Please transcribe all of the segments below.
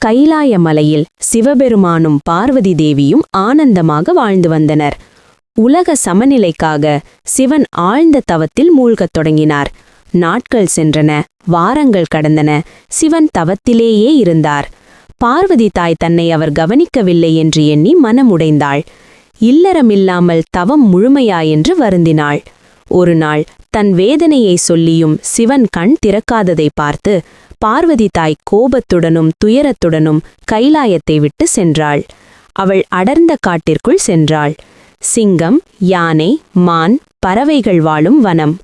கைலாய மலையில் சிவபெருமானும் பார்வதி தேவியும் ஆனந்தமாக வாழ்ந்து வந்தனர். உலக சமநிலைக்காக சிவன் ஆழ்ந்த தவத்தில் மூழ்கத் தொடங்கினார். நாட்கள் சென்றன, வாரங்கள் கடந்தன. சிவன் தவத்திலேயே இருந்தார். பார்வதி தாய் தன்னை அவர் கவனிக்கவில்லை என்று எண்ணி மனமுடைந்தாள். இல்லறமில்லாமல் தவம் முழுமையாயென்று வருந்தினாள். ஒருநாள் தன் வேதனையை சொல்லியும் சிவன் கண் திறக்காததை பார்த்து பார்வதி தாய் கோபத்துடனும் துயரத்துடனும் கைலாயத்தை விட்டு சென்றாள். அவள் அடர்ந்த காட்டிற்குள் சென்றாள். சிங்கம், யானை, மான், பறவைகள் வாழும் வனம்.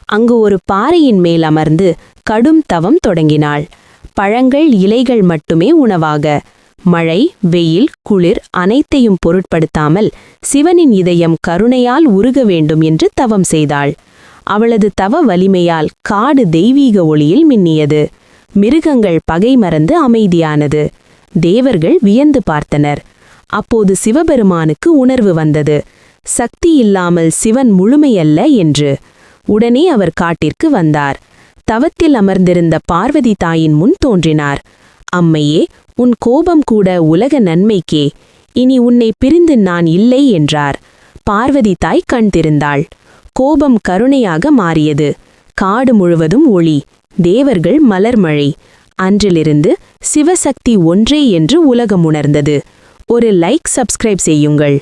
அங்கு ஒரு பாறையின் மேல் அமர்ந்து கடும் தவம் தொடங்கினாள். பழங்கள், இலைகள் மட்டுமே உணவாக. மழை, வெயில், குளிர் அனைத்தையும் பொருட்படுத்தாமல் சிவனின் இதயம் கருணையால் உருக வேண்டும் என்று தவம் செய்தாள். அவளது தவ வலிமையால் காடு தெய்வீக ஒளியில் மின்னியது. மிருகங்கள் பகை மறந்து அமைதியானது. தேவர்கள் வியந்து பார்த்தனர். அப்போது சிவபெருமானுக்கு உணர்வு வந்தது. சக்தி இல்லாமல் சிவன் முழுமையல்ல என்று. உடனே அவர் காட்டிற்கு வந்தார். தவத்தில் அமர்ந்திருந்த பார்வதி தாயின் முன் தோன்றினார். அம்மையே, உன் கோபம் கூட உலக நன்மைக்கே. இனி உன்னை பிரிந்து நான் இல்லை என்றார். பார்வதி தாய் கண் திறந்தாள். கோபம் கருணையாக மாறியது. காடு முழுவதும் ஒளி, தேவர்கள் மலர்மழை. அன்றிலிருந்து சிவசக்தி ஒன்றே என்று உலகம் உணர்ந்தது. ஒரு லைக், சப்ஸ்கிரைப் செய்யுங்கள்.